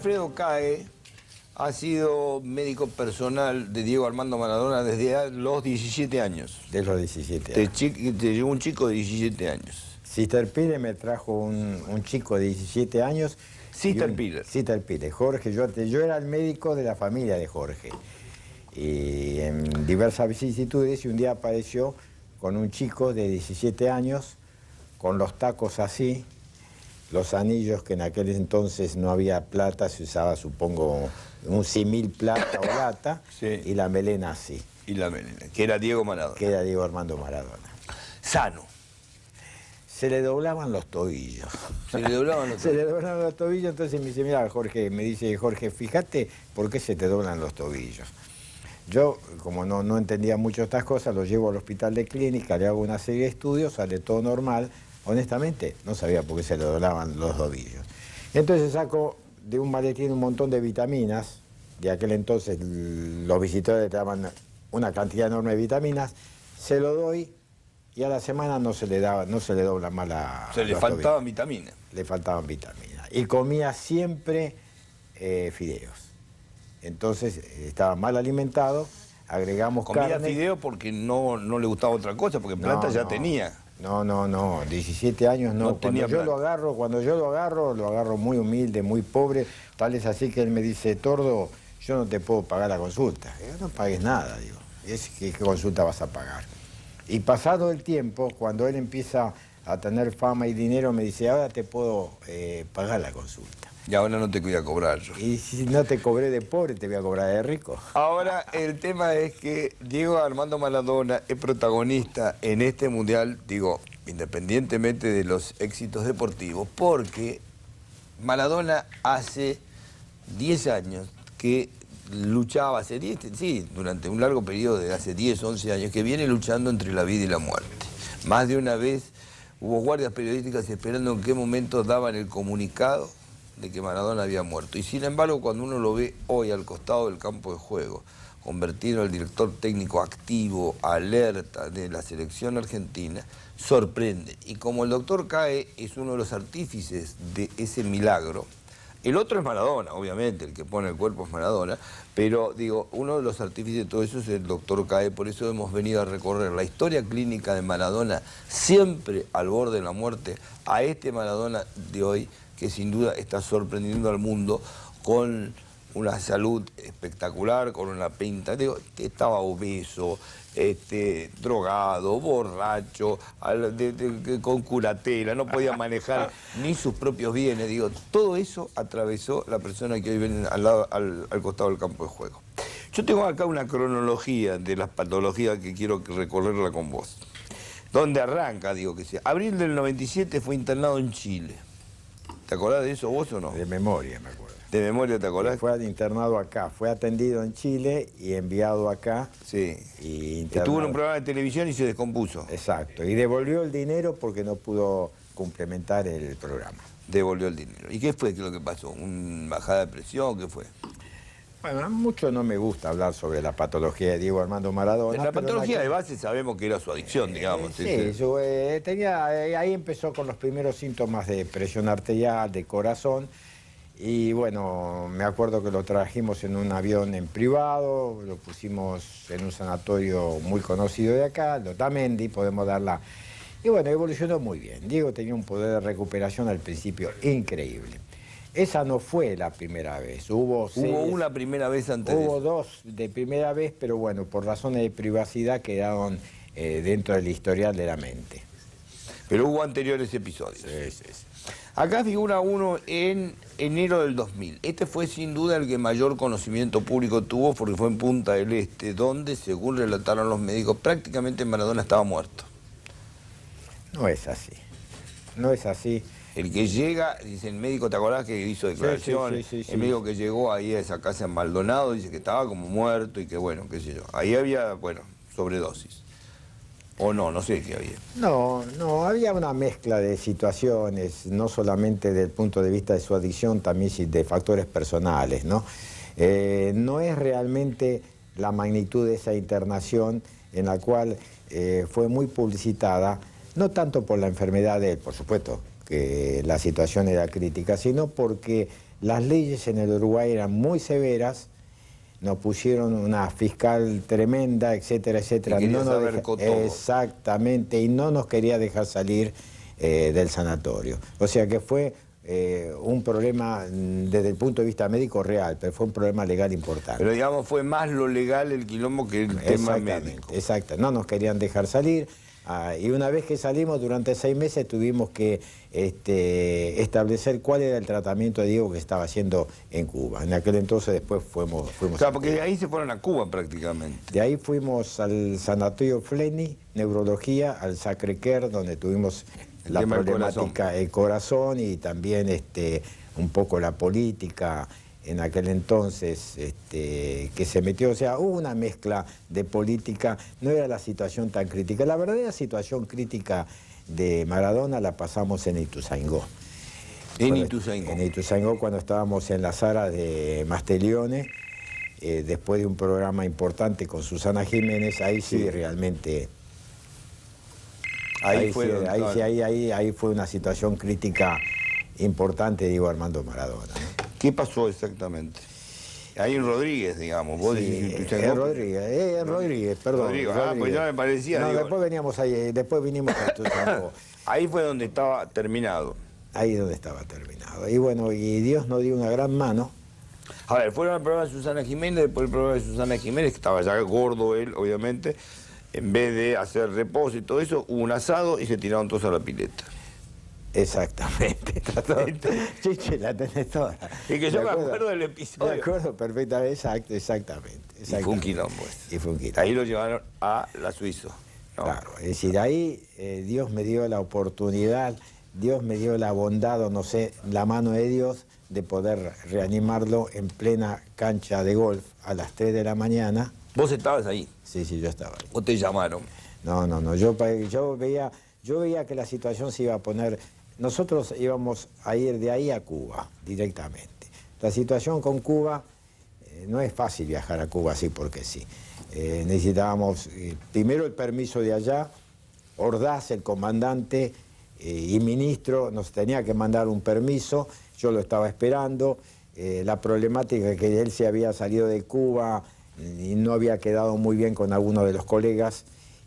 Alfredo Cae ha sido médico personal de Diego Armando Maradona desde los 17 años. De los 17 años. Te llegó un chico de 17 años. Sister Pires me trajo un chico de 17 años. Sister Pires. Sister Pires. Jorge, yo era el médico de la familia de Jorge. Y en diversas vicisitudes, y un día apareció con un chico de 17 años, con los tacos así, los anillos que en aquel entonces no había plata, se usaba, supongo, un símil plata o lata, sí. Y la melena así. Y la melena, que era Diego Maradona. Que era Diego Armando Maradona. Sano. Se le doblaban los tobillos. Se le doblaban los tobillos. Se le doblaban los tobillos, entonces me dice, mira, Jorge, me dice, Jorge, fíjate por qué se te doblan los tobillos. Yo, como no entendía mucho estas cosas, lo llevo al hospital de clínica, le hago una serie de estudios, sale todo normal. Honestamente, no sabía por qué se le doblaban los tobillos. Entonces saco de un maletín un montón de vitaminas. De aquel entonces los visitadores te daban una cantidad enorme de vitaminas. Se lo doy y a la semana no se le dobla más la... Se le faltaban vitaminas. Le faltaban vitaminas. Y comía siempre fideos. Entonces estaba mal alimentado, agregamos comía carne. Comía fideo porque no le gustaba otra cosa, porque plata ya tenía. No, 17 años no. Cuando yo lo agarro muy humilde, muy pobre. Tal es así que él me dice, Tordo, yo no te puedo pagar la consulta. Yo no pagues nada, digo. ¿Qué consulta vas a pagar? Y pasado el tiempo, cuando él empieza a tener fama y dinero, me dice, ahora te puedo pagar la consulta. Y ahora no te voy a cobrar yo. Y si no te cobré de pobre, te voy a cobrar de rico. Ahora, el tema es que Diego Armando Maradona es protagonista en este mundial, digo, independientemente de los éxitos deportivos, porque Maradona hace 10 años que luchaba, durante un largo periodo de hace 10, 11 años, que viene luchando entre la vida y la muerte. Más de una vez hubo guardias periodísticas esperando en qué momento daban el comunicado de que Maradona había muerto. Y sin embargo, cuando uno lo ve hoy al costado del campo de juego, convertido al director técnico activo, alerta de la selección argentina, sorprende. Y como el doctor Cae es uno de los artífices de ese milagro, el otro es Maradona, obviamente, el que pone el cuerpo es Maradona, pero digo, uno de los artífices de todo eso es el doctor Cae, por eso hemos venido a recorrer la historia clínica de Maradona, siempre al borde de la muerte, a este Maradona de hoy, que sin duda está sorprendiendo al mundo con una salud espectacular, con una pinta, digo, estaba obeso, drogado, borracho, con curatela, no podía manejar ni sus propios bienes, digo, todo eso atravesó la persona que hoy viene al costado del campo de juego. Yo tengo acá una cronología de las patologías que quiero recorrerla con vos. ¿Dónde arranca? Digo que sea. Abril del 97 fue internado en Chile. ¿Te acordás de eso vos o no? De memoria me acuerdo. ¿De memoria te acordás? Fue internado acá, fue atendido en Chile y enviado acá. Sí. Y estuvo en un programa de televisión y se descompuso. Exacto. Y devolvió el dinero porque no pudo complementar el programa. Devolvió el dinero. ¿Y qué fue lo que pasó? ¿Una bajada de presión? ¿Qué fue? Bueno, mucho no me gusta hablar sobre la patología de Diego Armando Maradona. La patología de base sabemos que era su adicción, digamos. Sí, ahí empezó con los primeros síntomas de presión arterial, de corazón. Y bueno, me acuerdo que lo trajimos en un avión en privado, lo pusimos en un sanatorio muy conocido de acá, Lotamendi, podemos darla. Y bueno, evolucionó muy bien. Diego tenía un poder de recuperación al principio increíble. Esa no fue la primera vez. Hubo una primera vez antes de eso. Hubo dos de primera vez, pero bueno, por razones de privacidad quedaron dentro del historial de la mente. Pero hubo anteriores episodios. Sí. Acá figura uno en enero del 2000. Este fue sin duda el que mayor conocimiento público tuvo porque fue en Punta del Este, donde, según relataron los médicos, prácticamente Maradona estaba muerto. No es así. No es así. El que llega, dice el médico, ¿te acordás que hizo declaraciones? Sí. El médico que llegó ahí a esa casa en Maldonado dice que estaba como muerto y que bueno, qué sé yo. Ahí había, bueno, sobredosis. O no sé qué había. No, había una mezcla de situaciones, no solamente desde el punto de vista de su adicción, también de factores personales, ¿no? No es realmente la magnitud de esa internación en la cual fue muy publicitada, no tanto por la enfermedad de él, por supuesto, que la situación era crítica, sino porque Las leyes en el Uruguay eran muy severas, nos pusieron una fiscal tremenda, etcétera, etcétera. Y quería saber con todo. Exactamente, y no nos quería dejar salir del sanatorio. O sea que fue un problema desde el punto de vista médico real, pero fue un problema legal importante. Pero digamos, fue más lo legal el quilombo que el tema médico. Exacto, no nos querían dejar salir. Y una vez que salimos, durante 6 meses tuvimos que establecer cuál era el tratamiento de Diego que estaba haciendo en Cuba. En aquel entonces después fuimos o sea, porque de ahí se fueron a Cuba prácticamente. De ahí fuimos al Sanatorio Fleni, Neurología, al Sacré-Cœur, donde tuvimos la problemática del corazón y también un poco la política en aquel entonces que se metió, o sea, hubo una mezcla de política, no era la situación tan crítica. La verdadera situación crítica de Maradona la pasamos en Ituzaingó. En Ituzaingó. En Ituzaingó, cuando estábamos en la sala de Mastelione, después de un programa importante con Susana Jiménez, ahí sí realmente... Ahí fue una situación crítica importante, digo, Armando Maradona, ¿no? ¿Qué pasó exactamente? Ahí en Rodríguez, digamos. Vos decís, en Rodríguez, perdón. Rodrigo. Ah, pues ya me parecía. No, digo, después vinimos a Ituzaingó. Ahí fue donde estaba terminado. Ahí es donde estaba terminado. Y bueno, y Dios nos dio una gran mano. A ver, fueron al programa de Susana Jiménez, después del programa de Susana Jiménez, que estaba ya gordo él, obviamente, en vez de hacer reposo y todo eso, hubo un asado y se tiraron todos a la pileta. Exactamente. Chiche, la tenés toda. Y que yo me acuerdo del episodio. Me acuerdo perfectamente, exactamente. Y fue un quilombo. Y fue un quilombo. Ahí lo llevaron a la Suizo, ¿no? Claro, es decir, ahí Dios me dio la oportunidad, Dios me dio la bondad, o no sé, la mano de Dios, de poder reanimarlo en plena cancha de golf a las 3 de la mañana. ¿Vos estabas ahí? Sí, yo estaba ahí. ¿O te llamaron? No, yo veía que la situación se iba a poner... Nosotros íbamos a ir de ahí a Cuba, directamente. La situación con Cuba, no es fácil viajar a Cuba así porque sí. Necesitábamos primero el permiso de allá, Ordaz, el comandante y ministro, nos tenía que mandar un permiso, yo lo estaba esperando. La problemática que él se había salido de Cuba y no había quedado muy bien con algunos de los colegas.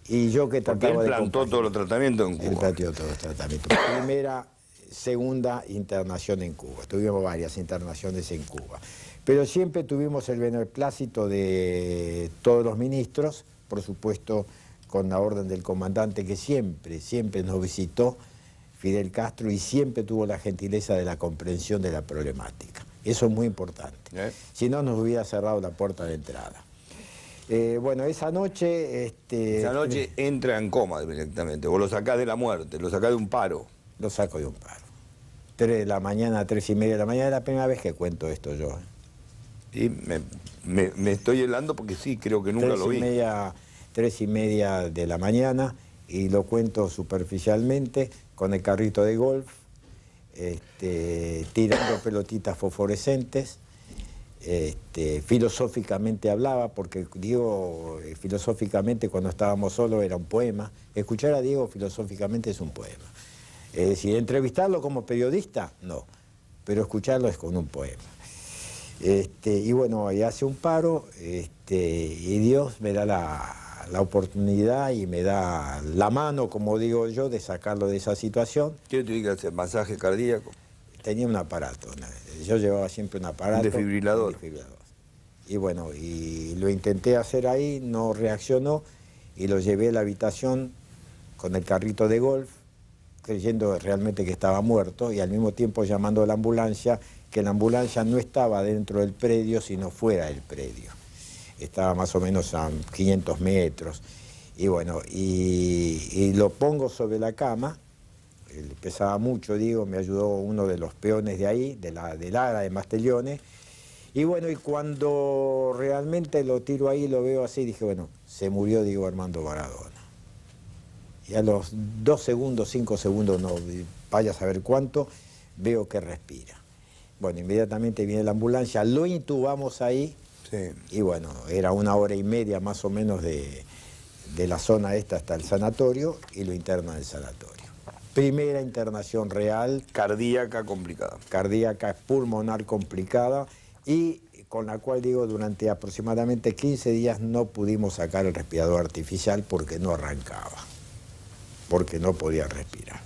Y yo que trataba de... Él plantó todos los tratamientos en Cuba. Él plantó todos los tratamientos. Primera, segunda internación en Cuba. Tuvimos varias internaciones en Cuba. Pero siempre tuvimos el beneplácito de todos los ministros, por supuesto con la orden del comandante que siempre nos visitó, Fidel Castro, y siempre tuvo la gentileza de la comprensión de la problemática. Eso es muy importante. Si no, nos hubiera cerrado la puerta de entrada. Bueno, esa noche... Esa noche entra en coma directamente, vos lo sacás de la muerte, lo sacás de un paro. Lo saco de un paro. 3 de la mañana, 3:30 de la mañana, es la primera vez que cuento esto yo. Y me estoy helando porque sí, creo que nunca lo vi. 3:30 de la mañana, y lo cuento superficialmente, con el carrito de golf, tirando pelotitas fosforescentes. Filosóficamente hablaba, porque Diego filosóficamente cuando estábamos solos era un poema. Escuchar a Diego filosóficamente es un poema. Es decir, entrevistarlo como periodista, no, pero escucharlo es con un poema. Y bueno, ahí hace un paro, y Dios me da la oportunidad y me da la mano, como digo yo, de sacarlo de esa situación. ¿Qué te diga hacer? ¿Masaje cardíaco? Tenía un aparato, yo llevaba siempre un aparato. ¿Un desfibrilador? Y bueno, y lo intenté hacer ahí, no reaccionó, y lo llevé a la habitación con el carrito de golf, creyendo realmente que estaba muerto, y al mismo tiempo llamando a la ambulancia, que la ambulancia no estaba dentro del predio, sino fuera del predio. Estaba más o menos a 500 metros. Y bueno, y lo pongo sobre la cama. Pesaba mucho, digo, me ayudó uno de los peones de ahí, del ARA de Mastellone. Y bueno, y cuando realmente lo tiro ahí, lo veo así, dije, bueno, se murió Diego Armando Maradona. Y a los 2 segundos, 5 segundos, no vaya a saber cuánto, veo que respira. Bueno, inmediatamente viene la ambulancia, lo intubamos ahí, sí. Y bueno, era 1 hora y media más o menos de la zona esta hasta el sanatorio, y lo internan en el sanatorio. Primera internación real. Cardíaca complicada. Cardíaca, pulmonar complicada y con la cual, digo, durante aproximadamente 15 días no pudimos sacar el respirador artificial porque no arrancaba, porque no podía respirar.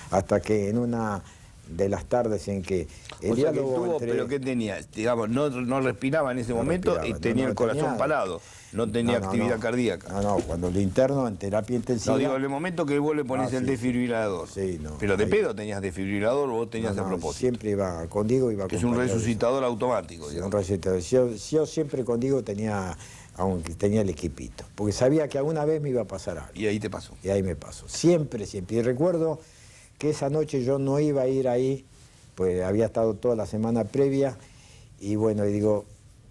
Hasta que en una de las tardes en que el diálogo entre... ¿Pero qué tenía? Digamos, no respiraba en ese momento y tenía el corazón parado. No tenía actividad cardíaca. No, cuando lo interno en terapia intensiva... No, digo, en el momento que vos le pones el desfibrilador. Sí, no. Pero de pedo tenías desfibrilador o vos tenías a propósito. Siempre iba contigo, iba que es un resucitador automático. Sí, un resucitador. Yo siempre contigo tenía, aunque tenía el equipito, porque sabía que alguna vez me iba a pasar algo. Y ahí te pasó. Y ahí me pasó. Siempre, siempre. Y recuerdo que esa noche yo no iba a ir ahí, pues había estado toda la semana previa, y bueno, y digo,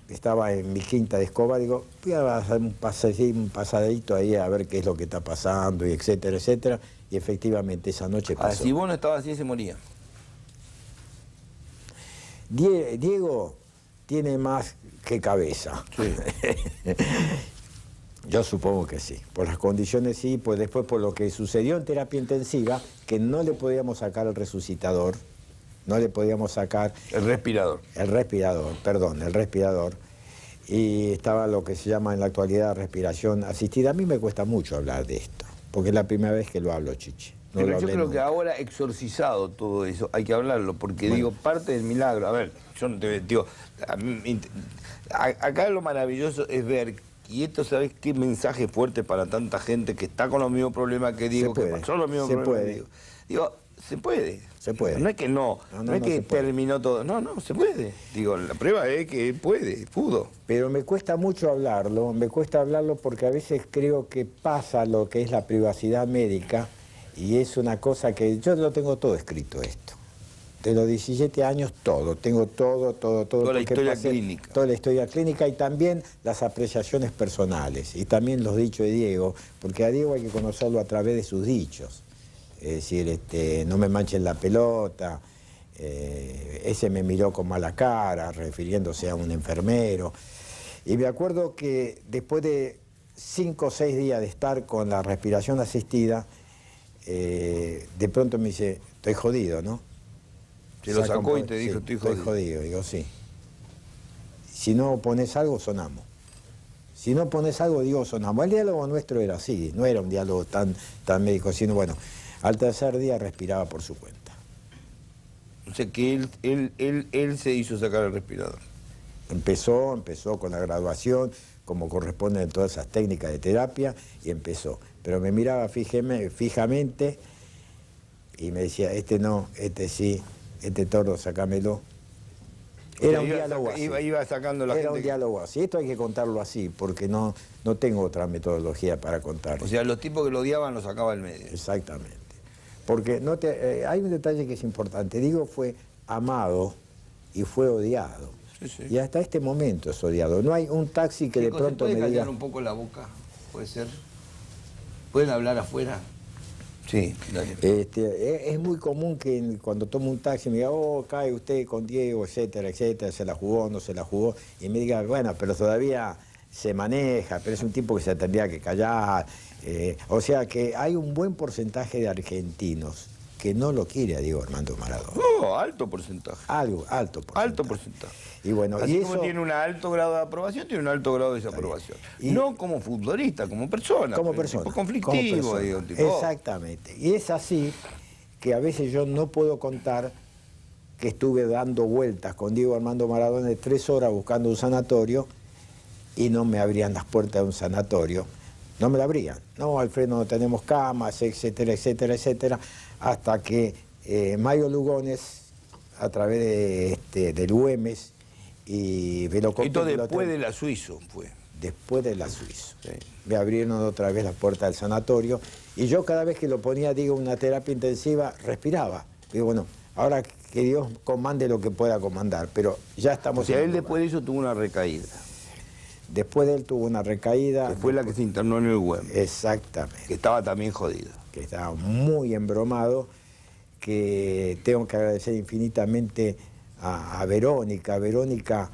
estaba en mi quinta de escoba, digo, voy a hacer un pasadito ahí a ver qué es lo que está pasando, y etcétera, etcétera. Y efectivamente esa noche pasó. Si vos no estabas así, se moría. Diego tiene más que cabeza. Sí. Yo supongo que sí. Por las condiciones sí, pues después por lo que sucedió en terapia intensiva, que no le podíamos sacar el resucitador, no le podíamos sacar... El respirador. El respirador. Y estaba lo que se llama en la actualidad respiración asistida. A mí me cuesta mucho hablar de esto, porque es la primera vez que lo hablo, Chichi. No pero yo creo que ahora exorcizado todo eso, hay que hablarlo, porque bueno, digo, parte del milagro. A ver, yo no te digo, acá lo maravilloso es ver, y esto, ¿sabes qué mensaje fuerte para tanta gente que está con los mismos problemas que Diego, que pasó los mismos problemas que Diego? Digo, se puede. Se puede. No es que no es que terminó todo. No, se puede. Digo, la prueba es que pudo. Pero me cuesta mucho hablarlo, porque a veces creo que pasa lo que es la privacidad médica, y es una cosa que yo lo tengo todo escrito esto. De los 17 años tengo todo. Toda la historia clínica. Toda la historia clínica y también las apreciaciones personales y también los dichos de Diego, porque a Diego hay que conocerlo a través de sus dichos. Es decir, no me manchen la pelota, ese me miró con mala cara, refiriéndose a un enfermero. Y me acuerdo que después de 5 o 6 días de estar con la respiración asistida, de pronto me dice, estoy jodido, ¿no? Se lo sacó y te dijo, estoy jodido. Digo, sí. Si no pones algo, sonamos. Si no pones algo, digo, sonamos. El diálogo nuestro era así, no era un diálogo tan médico, sino bueno, al tercer día respiraba por su cuenta. O sea que él se hizo sacar el respirador. Empezó con la graduación, como corresponde en todas esas técnicas de terapia, y empezó. Pero me miraba fijamente y me decía, este no, este sí, este tordo, sacámelo. Era un diálogo así. Iba sacando la gente. Era un diálogo así. Esto hay que contarlo así, porque no tengo otra metodología para contarlo. O sea, los tipos que lo odiaban los sacaba del medio. Exactamente. Porque hay un detalle que es importante. Diego fue amado y fue odiado. Sí. Y hasta este momento es odiado. No hay un taxi que de pronto me diga... ¿Puede callar un poco la boca? ¿Puede ser? ¿Pueden hablar afuera? Sí, dale. Es muy común que cuando tomo un taxi me diga, cae usted con Diego, etcétera, se la jugó, no se la jugó, y me diga, bueno, pero todavía se maneja, pero es un tipo que se tendría que callar. O sea que hay un buen porcentaje de argentinos que no lo quiere a Diego Armando Maradona. No, alto porcentaje. Alto porcentaje. Alto porcentaje. Y bueno, así y como eso... tiene un alto grado de aprobación, tiene un alto grado de desaprobación. No como futbolista, como persona. Como persona. Tipo conflictivo, digo. Tipo... Exactamente. Y es así que a veces yo no puedo contar que estuve dando vueltas con Diego Armando Maradona de 3 horas buscando un sanatorio y no me abrían las puertas de un sanatorio. No me la abrían. No, Alfredo, no tenemos camas, etcétera, hasta que Mario Lugones, a través del Güemes y Velocopter... Esto después de la Suizo fue. Después de la Suizo. Sí. Me abrieron otra vez la puerta del sanatorio y yo cada vez que lo ponía, digo, una terapia intensiva, respiraba. Digo, bueno, ahora que Dios comande lo que pueda comandar, pero ya estamos... O sea, él después de eso tuvo una recaída. Después de él tuvo una recaída. Que fue la que se internó en el Güemes. Exactamente. Que estaba también jodido. Que estaba muy embromado, que tengo que agradecer infinitamente a Verónica. Verónica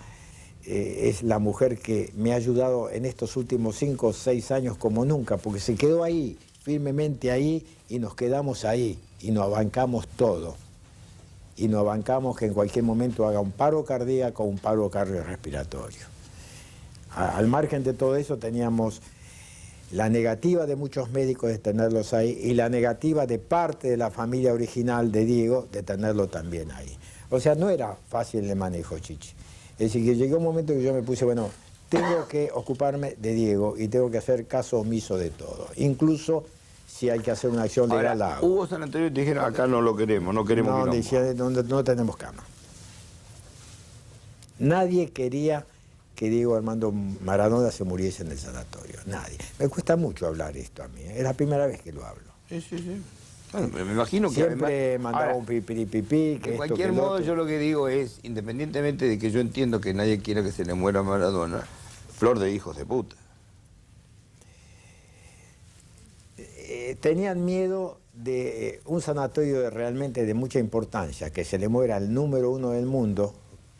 es la mujer que me ha ayudado en estos últimos 5 o 6 años como nunca, porque se quedó ahí, firmemente ahí y nos quedamos ahí y nos abancamos todo. Y nos abancamos que en cualquier momento haga un paro cardíaco o un paro cardiorrespiratorio. Al margen de todo eso teníamos la negativa de muchos médicos de tenerlos ahí y la negativa de parte de la familia original de Diego de tenerlo también ahí. O sea, no era fácil el manejo, Chichi. Es decir, que llegó un momento que yo me puse, bueno, tengo que ocuparme de Diego y tengo que hacer caso omiso de todo. Incluso si hay que hacer una acción legal, la hago. Hubo sanatorios que te dijeron, acá no lo queremos, no queremos No, quilombo. decían, no tenemos cama. Nadie quería que Diego Armando Maradona se muriese en el sanatorio. Nadie. Me cuesta mucho hablar esto a mí. Es la primera vez que lo hablo. Sí, sí, sí. Bueno, me imagino que siempre además, mandaba ahora, un pipiripipí. De cualquier modo, yo lo que digo es, independientemente de que yo entiendo que nadie quiera que se le muera a Maradona, flor de hijos de puta. Tenían miedo de un sanatorio realmente de mucha importancia, que se le muera el número uno del mundo,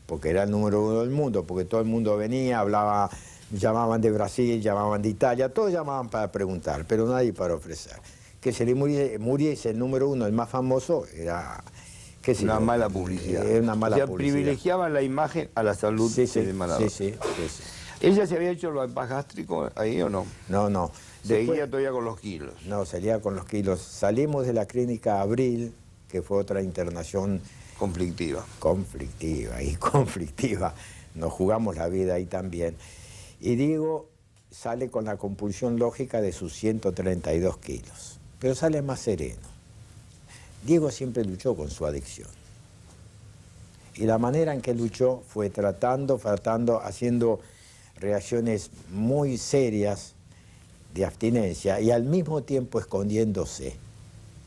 porque era el número uno del mundo, porque todo el mundo venía, hablaba, llamaban de Brasil, llamaban de Italia, todos llamaban para preguntar, pero nadie para ofrecer. Que se le muriese el número uno, el más famoso, era... Una mala publicidad. Una mala publicidad. Privilegiaban la imagen a la salud de Maradona. Sí. ¿Ella se había hecho el bypass gástrico ahí o no? No. Seguía todavía con los kilos. No, seguía con los kilos. Salimos de la clínica Abril, que fue otra internación... Conflictiva. Conflictiva. Nos jugamos la vida ahí también. Y Diego sale con la compulsión lógica de sus 132 kilos, pero sale más sereno. Diego siempre luchó con su adicción. Y la manera en que luchó fue tratando, haciendo reacciones muy serias de abstinencia y al mismo tiempo escondiéndose,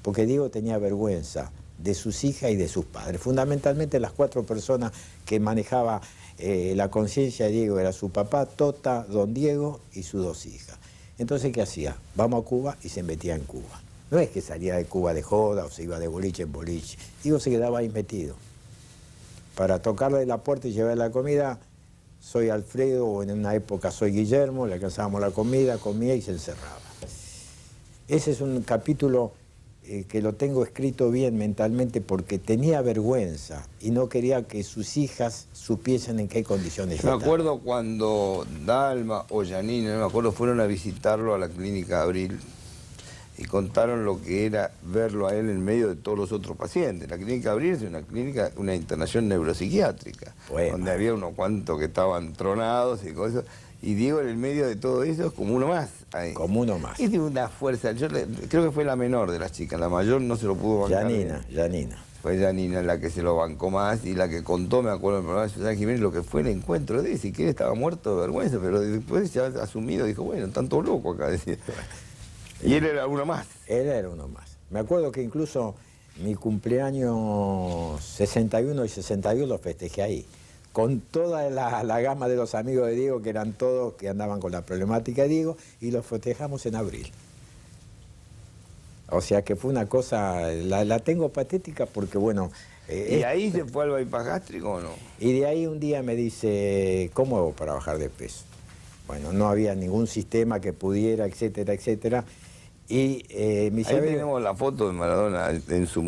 porque Diego tenía vergüenza de sus hijas y de sus padres. Fundamentalmente las 4 personas que manejaba la conciencia de Diego era su papá, Tota, don Diego y sus 2 hijas. Entonces, ¿qué hacía? Vamos a Cuba y se metía en Cuba. No es que salía de Cuba de joda o se iba de boliche en boliche. Diego se quedaba ahí metido. Para tocarle la puerta y llevarle la comida, soy Alfredo, o en una época soy Guillermo, le alcanzábamos la comida, comía y se encerraba. Ese es un capítulo que lo tengo escrito bien mentalmente porque tenía vergüenza y no quería que sus hijas supiesen en qué condiciones Me estaban. acuerdo cuando Dalma o Janina, no me acuerdo, fueron a visitarlo a la clínica Abril y contaron lo que era verlo a él en medio de todos los otros pacientes. La clínica Abril es una clínica, una internación neuropsiquiátrica, donde había unos cuantos que estaban tronados y cosas. Y Diego en el medio de todo eso es como uno más. Ahí. Como uno más. Es de una fuerza. Creo que fue la menor de las chicas. La mayor no se lo pudo bancar. Janina. Fue Janina la que se lo bancó más y la que contó, me acuerdo, en el programa de Susana Jiménez, lo que fue el encuentro de él. Si quiere estaba muerto de vergüenza, pero después ya asumido, dijo, bueno, están todos locos acá. Decía. Y él era uno más. Él era uno más. Me acuerdo que incluso mi cumpleaños 61 y 62 lo festejé ahí. Con toda la gama de los amigos de Diego, que eran todos que andaban con la problemática de Diego, y los festejamos en abril. O sea que fue una cosa, la tengo patética porque, bueno... ¿Y ahí se fue al bypass gástrico o no? Y de ahí un día me dice, ¿cómo hago para bajar de peso? Bueno, no había ningún sistema que pudiera, etcétera, etcétera. Y me dice, ahí tenemos la foto de Maradona en su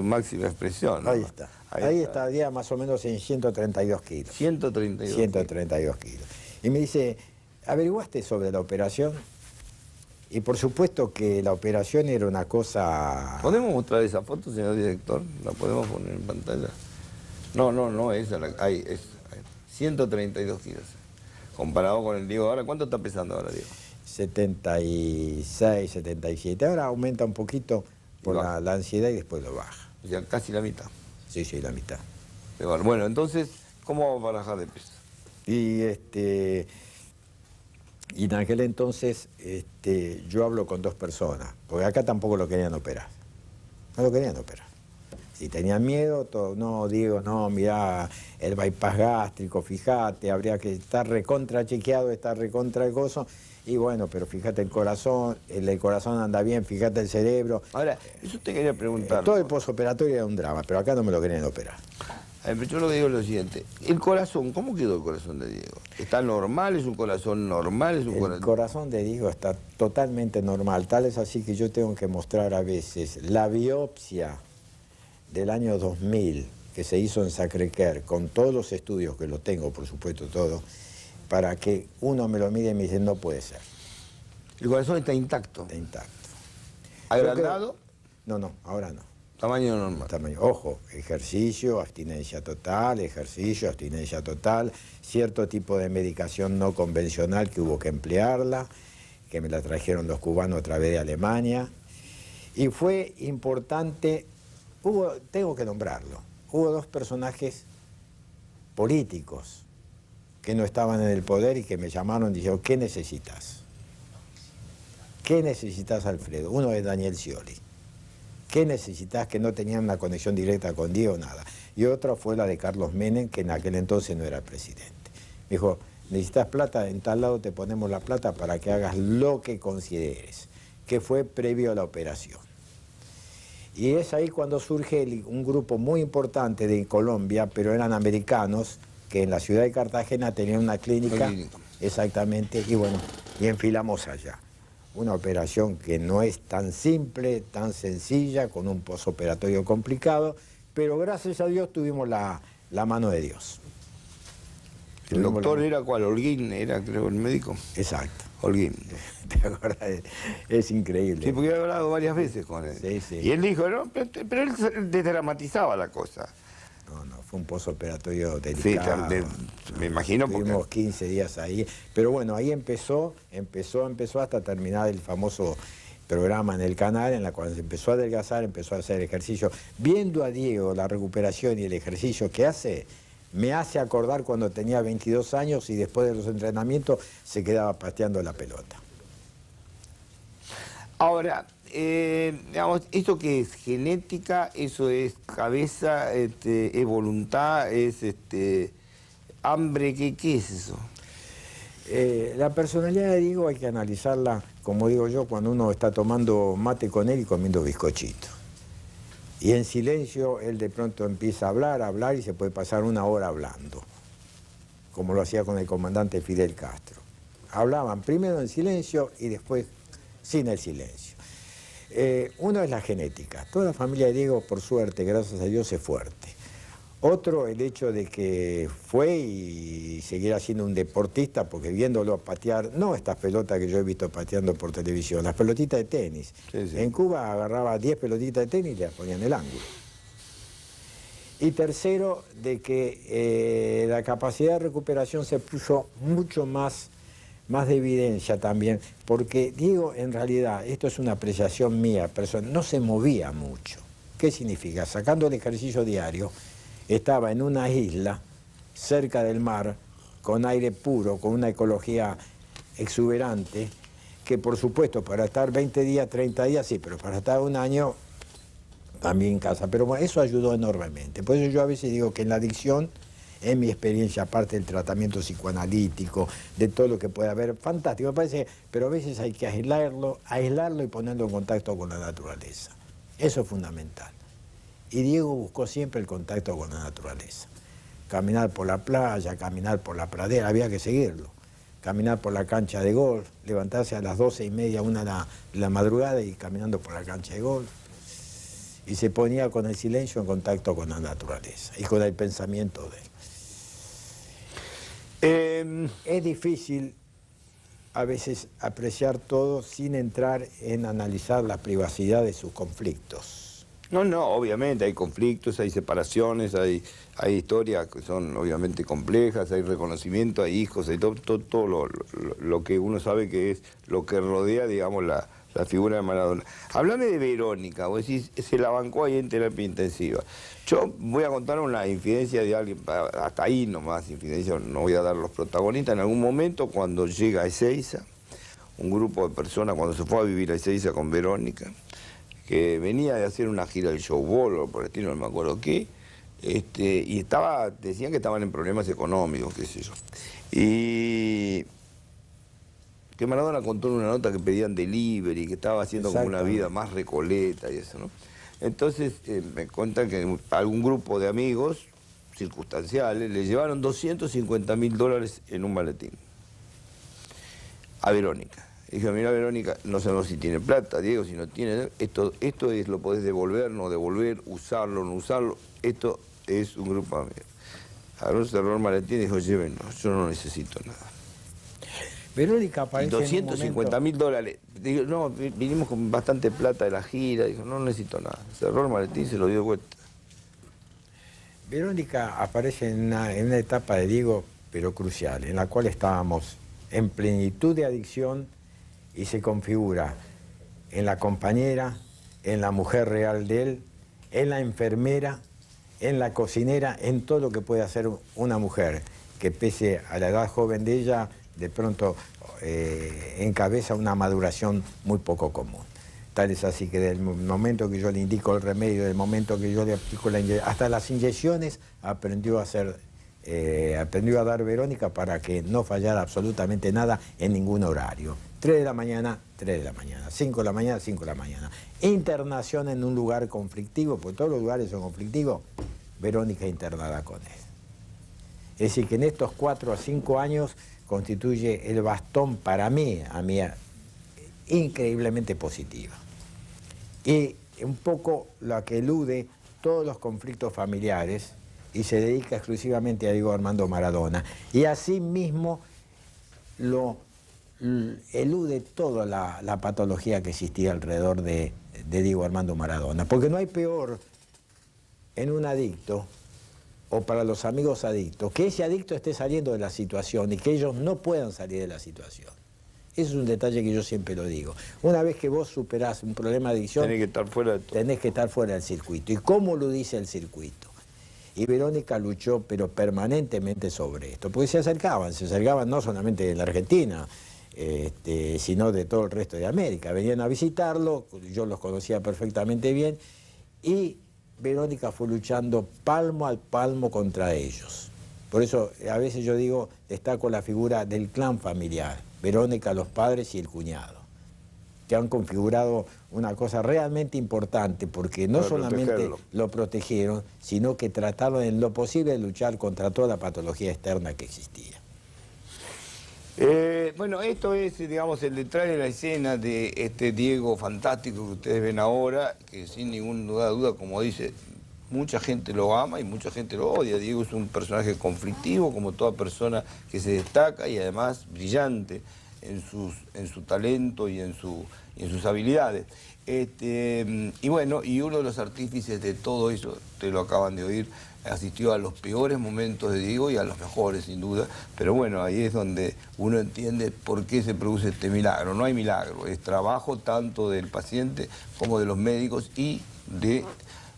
máxima expresión, ¿no? Ahí está. Ahí estaría más o menos en 132 kilos. 132 kilos. Y me dice, ¿averiguaste sobre la operación? Y por supuesto que la operación era una cosa... ¿Podemos mostrar esa foto, señor director? ¿La podemos poner en pantalla? No, esa, ahí, 132 kilos. Comparado con el Diego ahora, ¿cuánto está pesando ahora, Diego? 76, 77. Ahora aumenta un poquito por la ansiedad y después lo baja. O sea, casi la mitad. Sí, la mitad. Bueno, entonces, ¿cómo vamos a bajar de peso? Y en aquel entonces yo hablo con 2 personas, porque acá tampoco lo querían operar. No lo querían operar. Si tenían miedo, no, Diego, no, mirá, el bypass gástrico, fíjate, habría que estar recontra chequeado, estar recontra el gozo. Y bueno, pero fíjate el corazón anda bien, fíjate el cerebro. Ahora, eso te quería preguntar. Todo el posoperatorio era un drama, pero acá no me lo querían operar. A ver, yo lo que digo es lo siguiente. El corazón, ¿cómo quedó el corazón de Diego? ¿Está normal? ¿Es un corazón normal? ¿Es un El corazón de Diego está totalmente normal, tal es así que yo tengo que mostrar a veces la biopsia del año 2000 que se hizo en Sacré-Cœur, con todos los estudios que lo tengo, por supuesto, todo, para que uno me lo mire y me dice, no puede ser. El corazón está intacto. Está intacto. ¿Agrandado? No, ahora no. Tamaño normal. Ojo, ejercicio, abstinencia total, cierto tipo de medicación no convencional que hubo que emplearla, que me la trajeron los cubanos a través de Alemania. Y fue importante, tengo que nombrarlo, hubo dos personajes políticos que no estaban en el poder y que me llamaron y dijeron, ¿qué necesitas? ¿Qué necesitas, Alfredo? Uno es Daniel Scioli. ¿Qué necesitas? Que no tenían una conexión directa con Diego, nada. Y otra fue la de Carlos Menem, que en aquel entonces no era presidente. Me dijo, necesitas plata, en tal lado te ponemos la plata para que hagas lo que consideres, que fue previo a la operación. Y es ahí cuando surge un grupo muy importante de Colombia, pero eran americanos, que en la ciudad de Cartagena tenían una clínica, exactamente, y bueno, y enfilamos allá. Una operación que no es tan simple, tan sencilla, con un posoperatorio complicado, pero gracias a Dios tuvimos la mano de Dios. ¿El doctor era cuál? ¿Holguín era, creo, el médico? Exacto. Holguín. ¿Te acuerdas? Es increíble. Sí, porque he hablado varias veces con él. Sí. Y él dijo, no, pero él desdramatizaba la cosa. No, fue un posoperatorio delicado. Sí, me imagino. Tuvimos 15 días ahí. Pero bueno, ahí empezó hasta terminar el famoso programa en el canal, en la cual se empezó a adelgazar, empezó a hacer ejercicio. Viendo a Diego la recuperación y el ejercicio que hace, me hace acordar cuando tenía 22 años y después de los entrenamientos se quedaba pateando la pelota. Ahora, digamos, ¿esto qué es? ¿Genética? ¿Eso es cabeza? ¿Es voluntad? ¿Es hambre? ¿Qué es eso? La personalidad de Diego hay que analizarla, como digo yo, cuando uno está tomando mate con él y comiendo bizcochito. Y en silencio él de pronto empieza a hablar y se puede pasar una hora hablando, como lo hacía con el comandante Fidel Castro. Hablaban primero en silencio y después sin el silencio. Uno es la genética. Toda la familia de Diego, por suerte, gracias a Dios, es fuerte. Otro, el hecho de que fue y seguirá siendo un deportista, porque viéndolo patear, no estas pelotas que yo he visto pateando por televisión, las pelotitas de tenis. Sí. En Cuba agarraba 10 pelotitas de tenis y las ponía en el ángulo. Y tercero, de que la capacidad de recuperación se puso mucho más de evidencia también, porque Diego, en realidad, esto es una apreciación mía, personal, no se movía mucho. ¿Qué significa? Sacando el ejercicio diario, estaba en una isla, cerca del mar, con aire puro, con una ecología exuberante, que por supuesto, para estar 20 días, 30 días, sí, pero para estar un año, también en casa. Pero bueno, eso ayudó enormemente. Por eso yo a veces digo que en la adicción, en mi experiencia, aparte del tratamiento psicoanalítico, de todo lo que puede haber, fantástico, me parece, pero a veces hay que aislarlo y ponerlo en contacto con la naturaleza. Eso es fundamental. Y Diego buscó siempre el contacto con la naturaleza. Caminar por la playa, caminar por la pradera, había que seguirlo. Caminar por la cancha de golf, levantarse a las 12:30, 1 de la madrugada y caminando por la cancha de golf. Y se ponía con el silencio en contacto con la naturaleza y con el pensamiento de él. Es difícil a veces apreciar todo sin entrar en analizar la privacidad de sus conflictos. No, obviamente hay conflictos, hay separaciones, hay historias que son obviamente complejas, hay reconocimiento, hay hijos, hay todo lo que uno sabe que es lo que rodea, digamos, la figura de Maradona. Háblame de Verónica, vos decís, se la bancó ahí en terapia intensiva. Yo voy a contar una infidencia de alguien, hasta ahí nomás, infidencia, no voy a dar los protagonistas. En algún momento, cuando llega a Ezeiza, un grupo de personas, cuando se fue a vivir a Ezeiza con Verónica, que venía de hacer una gira del showball o por el estilo, no me acuerdo qué, y decían que estaban en problemas económicos, qué sé yo. Y que Maradona contó en una nota que pedían delivery, que estaba haciendo como una vida más recoleta y eso, ¿no? Entonces me cuentan que algún grupo de amigos circunstanciales, le llevaron $250.000 en un maletín a Verónica. Dije, mira Verónica, no sabemos si tiene plata, Diego, si no tiene, esto es, lo podés devolver, no devolver, usarlo, no usarlo, esto es un grupo de amigos. Agarró, cerró el maletín y dijo, llévenlo, yo no necesito nada. Verónica aparece Y $250.000. Digo, no, vinimos con bastante plata de la gira, dijo, no necesito nada. Cerró el maletín y se lo dio de vuelta. Verónica aparece en una etapa de Diego, pero crucial, en la cual estábamos en plenitud de adicción y se configura en la compañera, en la mujer real de él, en la enfermera, en la cocinera, en todo lo que puede hacer una mujer, que pese a la edad joven de ella, de pronto encabeza una maduración muy poco común. Tal es así que del momento que yo le indico el remedio, del momento que yo le aplico hasta las inyecciones, aprendió a dar Verónica para que no fallara absolutamente nada en ningún horario. 3 de la mañana, 3 de la mañana, 5 de la mañana, 5 de la mañana. Internación en un lugar conflictivo, porque todos los lugares son conflictivos, Verónica internada con él. Es decir, que en estos 4 a 5 años constituye el bastón para mí, increíblemente positiva. Y un poco la que elude todos los conflictos familiares y se dedica exclusivamente a Diego Armando Maradona. Y asimismo elude toda la patología que existía alrededor de Diego Armando Maradona. Porque no hay peor en un adicto o para los amigos adictos que ese adicto esté saliendo de la situación y que ellos no puedan salir de la situación. Ese es un detalle que yo siempre lo digo. Una vez que vos superás un problema de adicción, tenés que estar fuera de todo. Tenés que estar fuera del circuito. ¿Y cómo lo dice el circuito? Y Verónica luchó, pero permanentemente sobre esto, porque se acercaban no solamente de la Argentina, sino de todo el resto de América. Venían a visitarlo, yo los conocía perfectamente bien, y Verónica fue luchando palmo a palmo contra ellos. Por eso a veces yo digo, destaco la figura del clan familiar, Verónica, los padres y el cuñado, que han configurado una cosa realmente importante, porque no solamente lo protegieron, sino que trataron en lo posible de luchar contra toda la patología externa que existía. Bueno, esto es, digamos, el detrás de la escena de este Diego fantástico que ustedes ven ahora, que sin ninguna duda, como dice, mucha gente lo ama y mucha gente lo odia. Diego es un personaje conflictivo, como toda persona que se destaca y además brillante en su talento y en sus habilidades. Y bueno, y uno de los artífices de todo eso, ustedes lo acaban de oír, asistió a los peores momentos de Diego y a los mejores, sin duda, pero bueno, ahí es donde uno entiende por qué se produce este milagro. No hay milagro, es trabajo tanto del paciente como de los médicos y de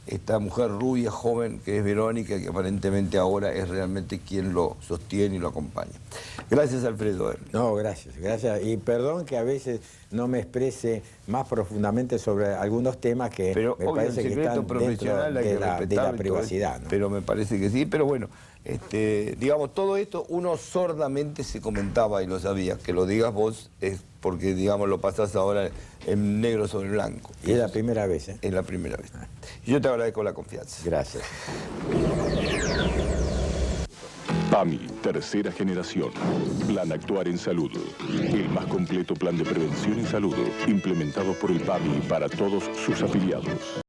esta mujer rubia, joven, que es Verónica, que aparentemente ahora es realmente quien lo sostiene y lo acompaña. Gracias, Alfredo. No, gracias. Y perdón que a veces no me exprese más profundamente sobre algunos temas que pero, me parece que están dentro de la privacidad, ¿no? Pero me parece que sí, pero bueno, digamos, todo esto uno sordamente se comentaba y lo sabía. Que lo digas vos es porque, digamos, lo pasás ahora en negro sobre blanco. Y es la primera vez, ¿eh? Es la primera vez. Yo te agradezco la confianza. Gracias. PAMI, tercera generación. Plan Actuar en Salud. El más completo plan de prevención en salud, implementado por el PAMI para todos sus afiliados.